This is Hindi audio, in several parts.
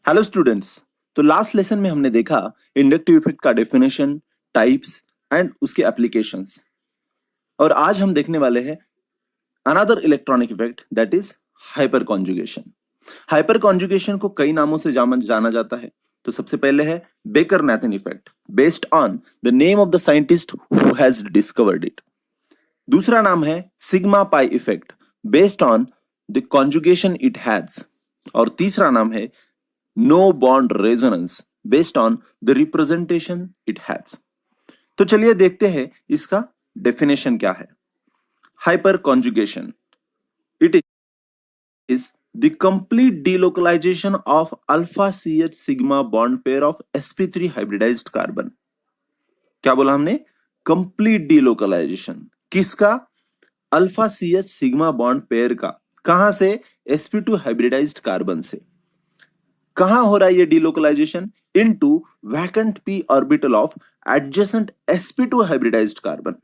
Hello students. तो लास्ट लेसन में हमने देखा इंडक्टिव इफेक्ट का डेफिनेशन, टाइप्स एंड उसके एप्लीकेशंस। और आज हम देखने वाले हैं another electronic effect that is hyper conjugation. Hyper conjugation को कई नामों से जाना जाता है। तो सबसे पहले है Baker Nathan effect, based on the name of the scientist who has discovered it. दूसरा नाम है sigma pi effect, based on the conjugation it has. और तीसरा नाम है no bond resonance, based on the representation it has. तो चलिए देखते हैं इसका डेफिनेशन क्या है। Hyperconjugation, it is the complete delocalization of alpha CH sigma bond pair of sp3 hybridized carbon। क्या बोला हमने? कंप्लीट delocalization किसका? Alpha CH sigma bond pair का। कहां से? sp2 हाइब्रिडाइज्ड कार्बन से। कहां हो रहा है ये delocalisation? Into vacant p orbital of adjacent sp2 hybridized carbon.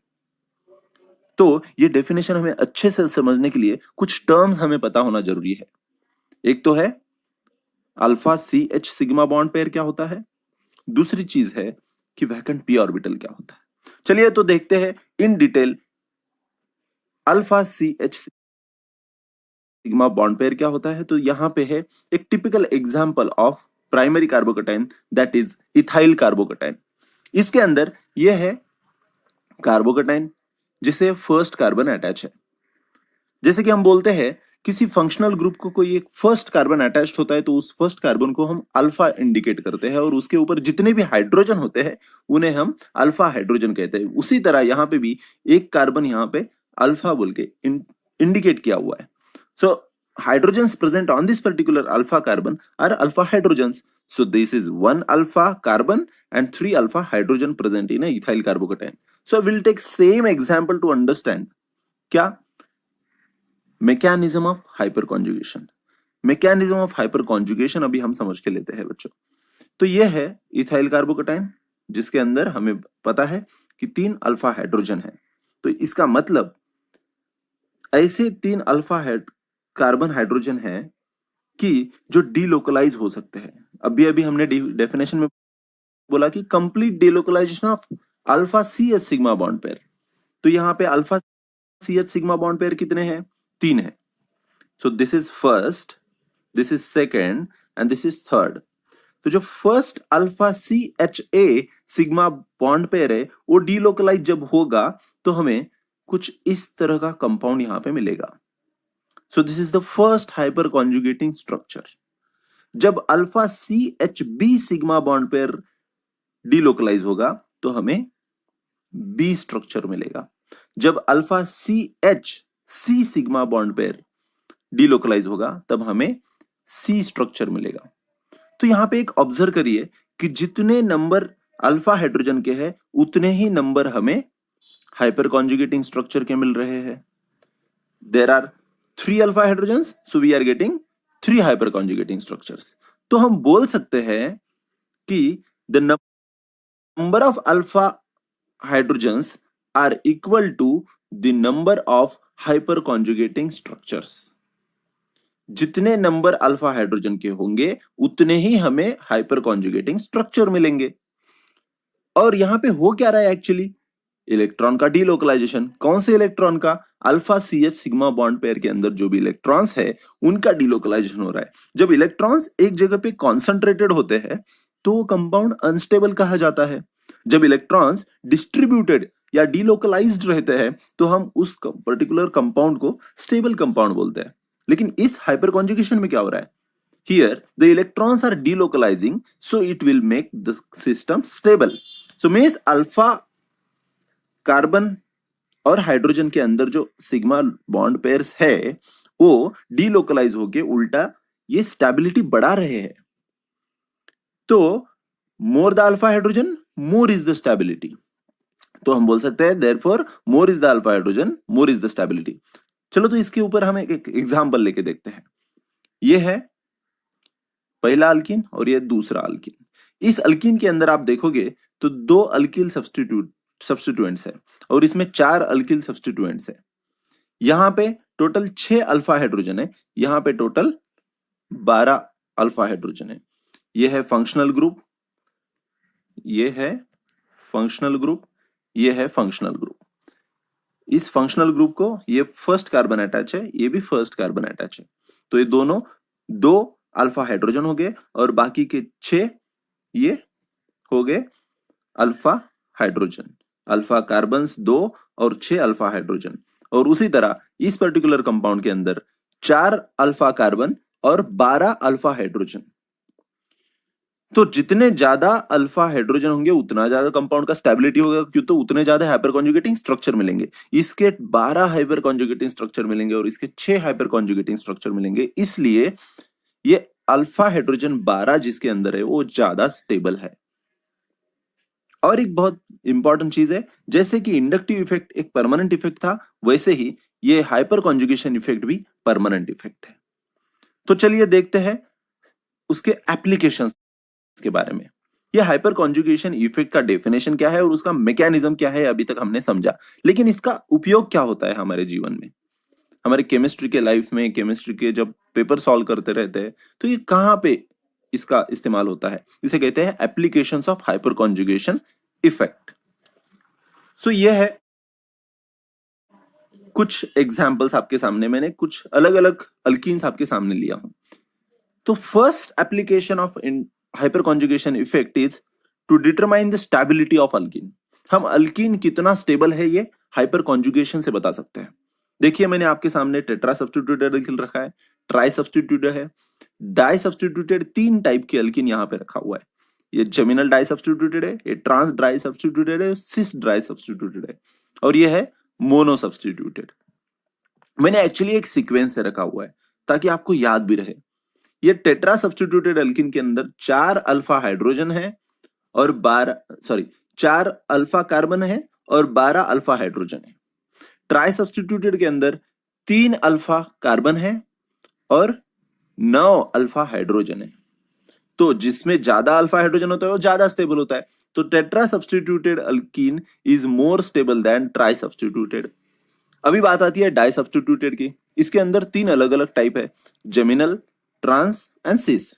तो ये डेफिनेशन हमें अच्छे से समझने के लिए कुछ टर्म्स हमें पता होना जरूरी है। एक तो है alpha CH sigma bond pair क्या होता है, दूसरी चीज है कि वैकेंट p ऑर्बिटल क्या होता है। चलिए तो देखते हैं in detail alpha CH sigma bond pair क्या होता है। तो यहां पे है एक typical example of primary carbocation that is ethyl carbocation. इसके अंदर यह है कार्बोकैटायन जिसे फर्स्ट कार्बन अटैच है। जैसे कि हम बोलते हैं किसी फंक्शनल ग्रुप को कोई एक फर्स्ट कार्बन अटैच्ड होता है तो उस फर्स्ट कार्बन को हम अल्फा इंडिकेट करते हैं और उसके ऊपर जितने भी हाइड्रोजन होते हैं उन्हें हम अल्फा हाइड्रोजन कहते हैं। उसी तरह यहां पे भी एक कार्बन यहां पे अल्फा बोल के इंडिकेट किया हुआ है। So hydrogens present on this particular alpha carbon are alpha hydrogens. So this is one alpha carbon and three alpha hydrogen present in a ethyl carbocation. So we'll take same example to understand क्या mechanism of hyperconjugation। mechanism of hyperconjugation अभी हम समझ के लेते हैं बच्चों। तो ये है इथाइल कार्बोकैटायन जिसके अंदर हमें पता है कि 3 अल्फा हाइड्रोजन है। तो इसका मतलब ऐसे 3 अल्फा कार्बन हाइड्रोजन है कि जो डीलोकलाइज हो सकते हैं। अभी अभी हमने डेफिनेशन में बोला कि complete delocalisation of alpha CH sigma bond pair. तो यहां पे alpha CH sigma bond pair कितने हैं? 3 है। So this is first, this is second and this is third. तो जो first alpha CHA sigma bond pair है वो डीलोकलाइज जब होगा तो हमें कुछ इस तरह का कंपाउंड यहां पे मिलेगा। So this is the first hyperconjugating structure। जब alpha CHB sigma bond pair delocalise होगा तो हमें B स्ट्रक्चर मिलेगा। जब alpha CHC sigma bond pair delocalise होगा तब हमें C स्ट्रक्चर मिलेगा। तो यहां पे एक ऑब्जर्व करिए कि जितने नंबर अल्फा हाइड्रोजन के हैं उतने ही नंबर हमें हाइपरकॉन्जुगेटिंग स्ट्रक्चर के मिल रहे हैं। There are 3 alpha hydrogens, so we are getting 3 hyperconjugating structures। तो हम बोल सकते हैं कि the number of alpha hydrogens are equal to the number of hyperconjugating structures। जितने नंबर अल्फा हाइड्रोजन के होंगे उतने ही हमें हाइपरकॉन्जुगेटिंग स्ट्रक्चर मिलेंगे। और यहां पे हो क्या रहा है एक्चुअली? इलेक्ट्रॉन का डीलोकलाइजेशन। कौन से इलेक्ट्रॉन का? Alpha CH sigma bond pair के अंदर जो भी इलेक्ट्रॉन्स है उनका डीलोकलाइजेशन हो रहा है। जब इलेक्ट्रॉन्स एक जगह पे कॉन्सेंट्रेटेड होते हैं तो वो कंपाउंड अनस्टेबल कहा जाता है। जब इलेक्ट्रॉन्स डिस्ट्रीब्यूटेड या डीलोकलाइज्ड रहते हैं तो हम उस पर्टिकुलर कंपाउंड को स्टेबल कंपाउंड बोलते हैं। लेकिन इस हाइपर कॉन्जुगेशन में क्या हो रहा है? Here the electrons are delocalizing, so it will make the system stable। So means alpha carbon और हाइड्रोजन के अंदर जो सिग्मा बॉन्ड पेयर्स है वो डीलोकलाइज होके उल्टा ये स्टेबिलिटी बढ़ा रहे हैं। तो more the alpha hydrogen more is the stability. तो हम बोल सकते हैं therefore more is the alpha hydrogen more is the stability. चलो तो इसके ऊपर हम एक एग्जांपल लेके देखते हैं। ये है पहला अल्कीन और ये दूसरा अल्कीन। इस अल्कीन के अंदर आप देखोगे तो 2 अल्किल सब्स्टिट्यूएंट्स है और इसमें 4 अल्किल सब्स्टिट्यूएंट्स है। यहां पे टोटल 6 अल्फा हाइड्रोजन है, यहां पे टोटल 12 अल्फा हाइड्रोजन है। ये है फंक्शनल ग्रुप, ये है फंक्शनल ग्रुप, ये है फंक्शनल ग्रुप। इस फंक्शनल ग्रुप को ये फर्स्ट कार्बन अटैच है, ये भी फर्स्ट कार्बन अटैच है, तो ये दोनों 2 अल्फा हाइड्रोजन हो गए और बाकी के 6 ये हो गए अल्फा हाइड्रोजन। अल्फा कार्बन्स 2 और 6 अल्फा हाइड्रोजन। और उसी तरह इस पर्टिकुलर कंपाउंड के अंदर 4 अल्फा कार्बन और 12 अल्फा हाइड्रोजन। तो जितने ज्यादा अल्फा हाइड्रोजन होंगे उतना ज्यादा कंपाउंड का स्टेबिलिटी होगा, क्यों? तो उतने ज्यादा हाइपर कॉन्जुगेटिंग स्ट्रक्चर मिलेंगे। इसके 12 हाइपर कॉन्जुगेटिंग स्ट्रक्चर मिलेंगे और इसके 6 हाइपर कॉन्जुगेटिंग स्ट्रक्चर मिलेंगे, इसलिए ये अल्फा हाइड्रोजन 12 जिसके अंदर है वो ज्यादा स्टेबल है। और एक बहुत इंपॉर्टेंट चीज है, जैसे कि इंडक्टिव इफेक्ट एक परमानेंट इफेक्ट था, वैसे ही ये हाइपर कॉन्जुगेशन इफेक्ट भी परमानेंट इफेक्ट है। तो चलिए देखते हैं उसके एप्लीकेशंस के बारे में। ये हाइपर कॉन्जुगेशन इफेक्ट का डेफिनेशन क्या है और उसका मैकेनिज्म क्या है अभी तक हमने समझा, लेकिन इसका उपयोग क्या होता है हमारे जीवन में, हमारे केमिस्ट्री के लाइफ में, केमिस्ट्री के जब पेपर सॉल्व करते रहते हैं तो ये कहाँ पे इसका इस्तेमाल होता है? इसे कहते हैं applications of hyperconjugation effect. So ये है कुछ एग्जाम्पल्स आपके सामने, मैंने कुछ अलग अलग अल्कीन्स आपके सामने लिया हूं। तो first application of hyperconjugation effect is to determine the stability of alkene. हम अल्कीन कितना स्टेबल है ये हाइपर कॉन्जुगेशन से बता सकते हैं। देखिए मैंने आपके सामने टेट्रा सब्स्टिट्यूटेड अल्कीन रखा है, ट्राई सब्स्टिट्यूटेड है, डाई सब्स्टिट्यूटेड, 3 टाइप के अल्कीन यहाँ पे रखा हुआ है। ये जेमिनल डाई सब्स्टिट्यूटेड है, ये ट्रांस ड्राई सब्स्टिट्यूटेड है, सिस ड्राई सब्स्टिट्यूटेड है, और ये है मोनो सब्स्टिट्यूटेड। मैंने एक्चुअली एक सीक्वेंस से रखा हुआ है ताकि आपको याद भी रहे। ये टेट्रा सब्स्टिट्यूटेड अल्कीन के अंदर 4 अल्फा हाइड्रोजन है और 4 अल्फा कार्बन है और 12 अल्फा हाइड्रोजन है। ट्राई सब्स्टिट्यूटेड के अंदर 3 अल्फा कार्बन है और 9 अल्फा हाइड्रोजन है। तो जिसमें ज्यादा अल्फा हाइड्रोजन होता है वो ज्यादा स्टेबल होता है। तो tetra substituted alkene is more stable then try substituted. अभी बात आती है डाई सब्स्टिट्यूटेड की। इसके अंदर 3 अलग अलग टाइप है, जेमिनल, ट्रांस एंड सिस।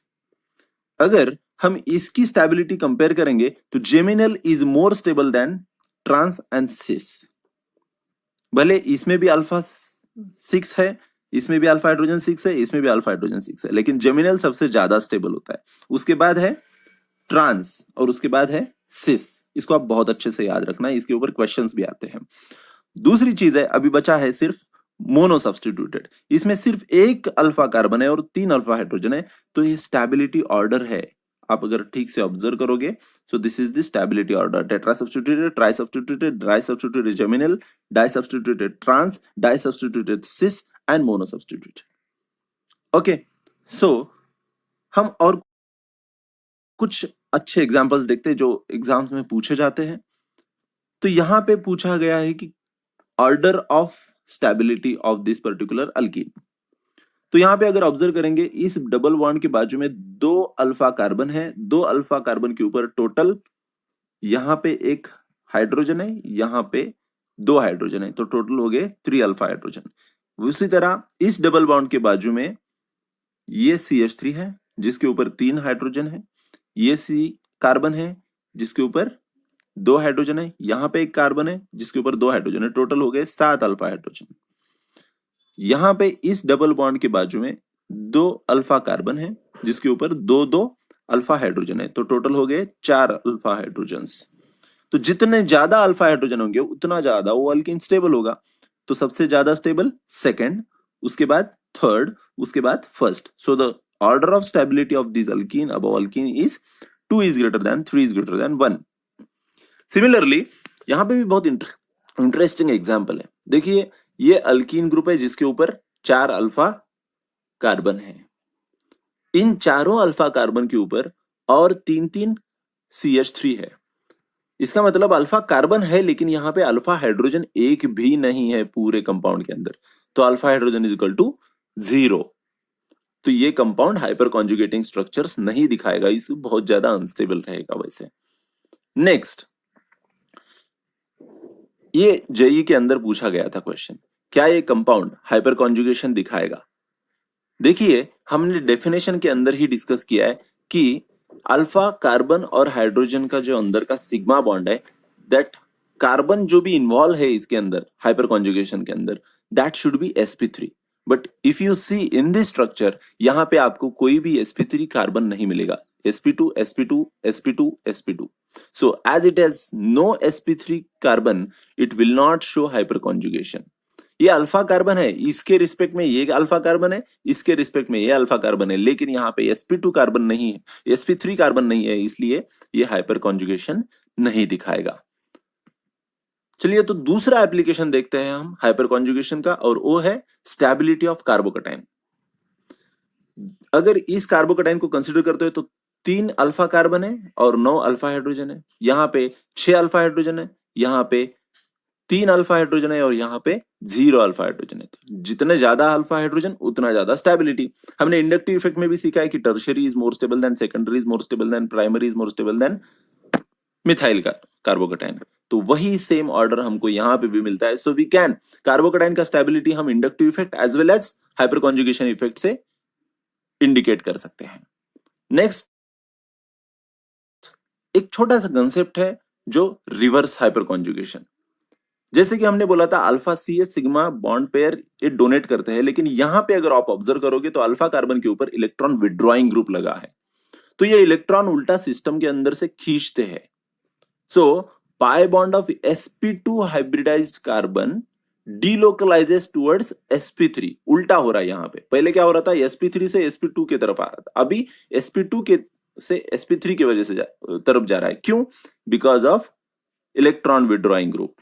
अगर हम इसकी स्टेबिलिटी कंपेयर करेंगे तो geminal is more stable than trans and cis. भले इसमें भी अल्फा 6 है, इसमें भी अल्फा हाइड्रोजन 6 है, इसमें भी अल्फा हाइड्रोजन 6 है, लेकिन जेमिनल सबसे ज्यादा स्टेबल होता है। उसके बाद है ट्रांस और उसके बाद है सिस। इसको आप बहुत अच्छे से याद रखना, इसके ऊपर क्वेश्चंस भी आते हैं। दूसरी चीज है, अभी बचा है सिर्फ मोनो सब्स्टिट्यूटेड। इसमें सिर्फ 1 अल्फा कार्बन है और 3 अल्फा हाइड्रोजन है। तो ये स्टेबिलिटी ऑर्डर है, आप अगर ठीक से ऑब्जर्व करोगे। So this is the stability order: tetra substituted, tri substituted, tri substituted, geminal, di substituted, trans, di substituted, cis and mono substituted. Okay, so हम और कुछ अच्छे एग्जांपल्स देखते हैं जो एग्जाम्स में पूछे जाते हैं। तो यहां पे पूछा गया है कि order of stability of this particular alkyne. तो यहां पे अगर ऑब्जर्व करेंगे, इस डबल बॉन्ड के बाजू में 2 अल्फा कार्बन है, 2 अल्फा कार्बन के ऊपर टोटल यहां पे 1 हाइड्रोजन है, यहां पे 2 हाइड्रोजन है, तो टोटल हो गए 3 अल्फा हाइड्रोजन। उसी तरह इस डबल बॉन्ड के बाजू में ये CH3 है जिसके ऊपर 3 हाइड्रोजन है, ये C कार्बन है जिसके ऊपर 2 हाइड्रोजन है, यहां पे 1 कार्बन है जिसके ऊपर 2 हाइड्रोजन है, टोटल हो गए 7 अल्फा हाइड्रोजन। यहां पे इस डबल बॉन्ड के बाजू में 2 अल्फा कार्बन है जिसके ऊपर 2 अल्फा हाइड्रोजन है, तो टोटल हो गए 4 अल्फा हाइड्रोजन्स। तो जितने ज्यादा अल्फा हाइड्रोजन होंगे उतना ज्यादा वो अल्कीन स्टेबल होगा। तो सबसे ज्यादा स्टेबल सेकंड, उसके बाद थर्ड, उसके बाद first. So the order of stability of this alkyne above alkene is 2 is greater than 3 is greater than 1। Similarly यहां पे भी बहुत इंटरेस्टिंग एग्जांपल है। देखिए ये अल्कीन ग्रुप है जिसके ऊपर 4 अल्फा कार्बन है। इन चारों अल्फा कार्बन के ऊपर और 3 CH3 है। इसका मतलब अल्फा कार्बन है लेकिन यहाँ पे अल्फा हाइड्रोजन एक भी नहीं है पूरे कंपाउंड के अंदर, तो alpha hydrogen is equal to 0। तो ये कंपाउंड हाइपर कॉन्जुगेटिंग स्ट्रक्चर्स नहीं दिखाएगा, इस बहुत ज्यादा अनस्टेबल रहेगा वैसे। नेक्स्ट, ये जेई के अंदर पूछा गया था क्वेश्चन, क्या ये कंपाउंड हाइपर कॉन्जुगेशन दिखाएगा? देखिए हमने डेफिनेशन के अंदर ही डिस्कस किया है कि अल्फा कार्बन और हाइड्रोजन का जो अंदर का सिग्मा बॉन्ड है, दैट कार्बन जो भी इन्वॉल्व है इसके अंदर हाइपर कॉन्जुगेशन के अंदर, that should be sp3। But if you see in this structure, यहाँ पे आपको कोई भी sp3 कार्बन नहीं मिलेगा। sp2 sp2 sp2 sp2। so as it has no sp3 carbon, it will not show hyper conjugation. ये अल्फा कार्बन है, इसके रिस्पेक्ट में ये अल्फा कार्बन है, इसके रिस्पेक्ट में ये अल्फा कार्बन है, लेकिन यहाँ पे sp2 कार्बन नहीं है, sp3 कार्बन नहीं है, इसलिए ये हाइपर कॉन्जुगेशन नहीं दिखाएगा। चलिए तो दूसरा एप्लीकेशन देखते हैं हम हाइपर कॉन्जुगेशन का, और वो है स्टेबिलिटी ऑफ कार्बोकैटायन। अगर इस कार्बोकैटायन को कंसीडर करते हो तो 3 अल्फा कार्बन है और 9 अल्फा हाइड्रोजन है, यहाँ पे 6 अल्फा हाइड्रोजन है, यहाँ पे 3 अल्फा हाइड्रोजन है और यहाँ पे 0 अल्फा हाइड्रोजन है। तो जितने ज्यादा अल्फा हाइड्रोजन उतना ज्यादा स्टेबिलिटी। हमने इंडक्टिव इफेक्ट में भी सीखा है कि tertiary is more stable then secondary, is more stable then primary, is more stable then methyl carbocation. तो वही सेम ऑर्डर हमको यहाँ पे भी मिलता है। सो वी कैन कार्बोकैटायन का स्टेबिलिटी हम inductive effect as well as hyperconjugation effect से इंडिकेट कर सकते हैं। नेक्स्ट एक छोटा सा कंसेप्ट है जो रिवर्स हाइपर कॉन्जुगेशन। जैसे कि हमने बोला था alpha C H sigma bond pair ये डोनेट करते हैं, लेकिन यहां पे अगर आप ऑब्जर्व करोगे तो अल्फा कार्बन के ऊपर इलेक्ट्रॉन विड्रॉइंग ग्रुप लगा है, तो ये इलेक्ट्रॉन उल्टा सिस्टम के अंदर से खींचते हैं। So pi bond of sp2 hybridized carbon delocalizes towards sp3। उल्टा हो रहा है यहाँ पे, पहले क्या हो रहा था sp3 से sp2 की तरफ आ रहा था, अभी sp2 के से sp3 की वजह से तरफ जा रहा है। क्यों? Because of electron withdrawing group.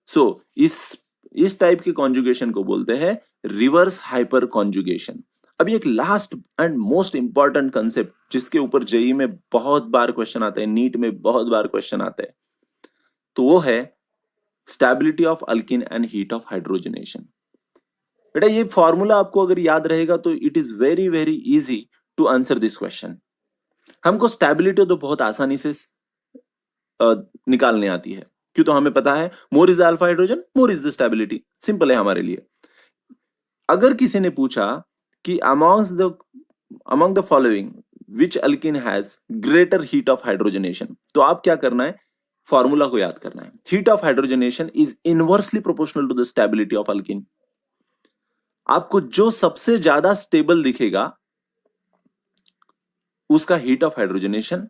So इस टाइप के कॉन्जुगेशन को बोलते हैं रिवर्स हाइपर कॉन्जुगेशन। अभी एक last and most important concept जिसके ऊपर जेई में बहुत बार क्वेश्चन आते हैं, नीट में बहुत बार क्वेश्चन आते हैं, तो वो है stability of alkene and heat of hydrogenation. बेटा ये फॉर्मूला आपको अगर याद रहेगा तो it is very very easy to answer this question. हमको स्टेबिलिटी तो बहुत आसानी से निकालने आती है, क्यों? तो हमें पता है more is the alpha hydrogen more is the stability, simple है हमारे लिए। अगर किसी ने पूछा कि among the following which alkene has greater heat of hydrogenation, तो आप क्या करना है? फॉर्मूला को याद करना है। Heat of hydrogenation is inversely proportional to the stability of alkene. आपको जो सबसे ज्यादा स्टेबल दिखेगा उसका हीट ऑफ हाइड्रोजनेशन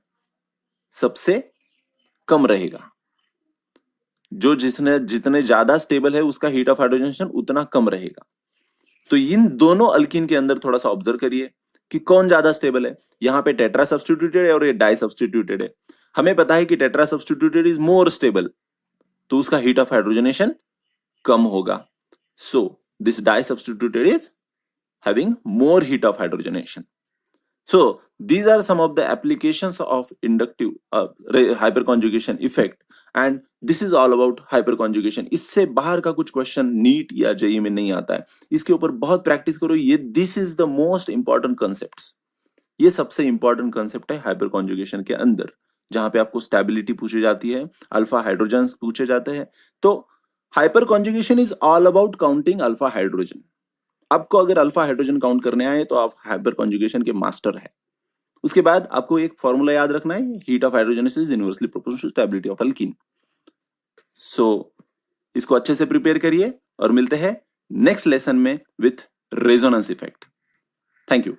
सबसे कम रहेगा, जो जितने ज्यादा स्टेबल है उसका हीट ऑफ हाइड्रोजनेशन उतना कम रहेगा। तो इन दोनों अल्किन के अंदर थोड़ा सा ऑब्जर्व करिए कि कौन ज्यादा स्टेबल है। यहाँ पे टेट्रा सब्स्टिट्यूटेड है और ये डाई सब्स्टिट्यूटेड है। हमें पता है कि tetra substituted is more stable, तो उसका हीट ऑफ हाइड्रोजनेशन कम होगा। So this di substituted is having more heat of hydrogenation. So these are some of the applications of inductive hyperconjugation effect, and this is all about hyperconjugation। इससे बाहर का कुछ क्वेश्चन नीट या जेई में नहीं आता है, इसके ऊपर बहुत प्रैक्टिस करो। ये this is the most important concepts, ये सबसे इंपॉर्टेंट कंसेप्ट है हाइपरकॉन्जुगेशन के अंदर, जहां पे आपको स्टेबिलिटी पूछी जाती है, अल्फा हाइड्रोजन पूछे जाते हैं। तो hyperconjugation is all about counting alpha hydrogen. आपको अगर अल्फा हाइड्रोजन काउंट करने आए तो आप हाइपर कॉन्जुगेशन के मास्टर है। उसके बाद आपको एक फॉर्मूला याद रखना है, heat of hydrogenation is inversely proportional to stability of alkene. So इसको अच्छे से प्रिपेयर करिए और मिलते हैं नेक्स्ट लेसन में with resonance effect. Thank you.